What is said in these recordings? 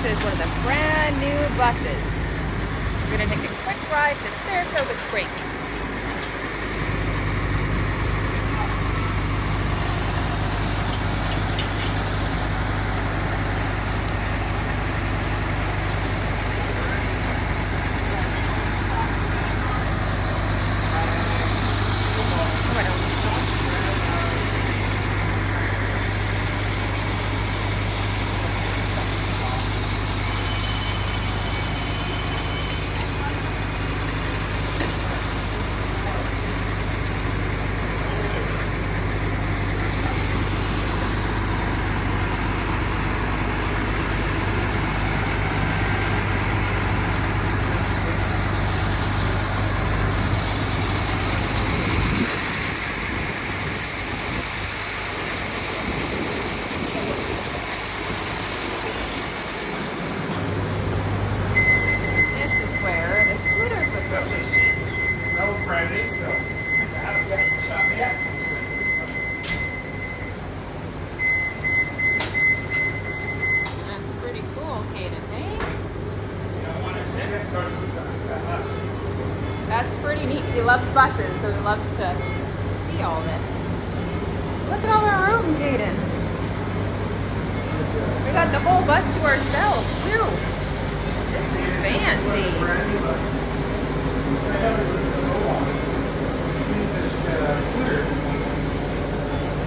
is one of the brand new buses. We're gonna take a quick ride to Saratoga Springs. Smells brand new still. That's pretty cool, Kayden, hey? That's pretty neat. He loves buses, so he loves to see all this. Look at all our room, Kayden. We got the whole bus to ourselves, too. This is fancy.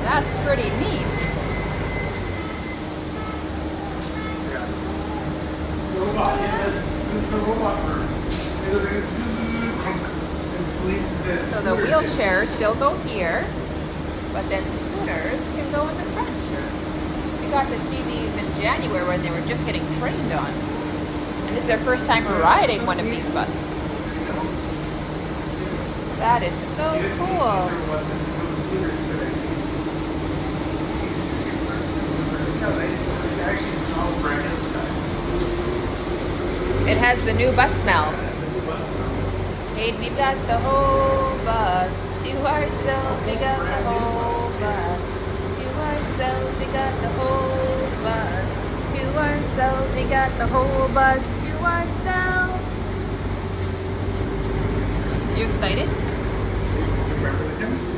That's pretty neat. So the wheelchairs still go here, but then scooters can go in the front. We got to see these in January when they were just getting trained on. And this is their first time riding one of these buses. That is so cool. It has the new bus smell. Kayden, we've got the whole bus to ourselves. We got the whole bus to ourselves. We got the whole bus to ourselves. We got the whole bus to ourselves. You excited? Do you remember him?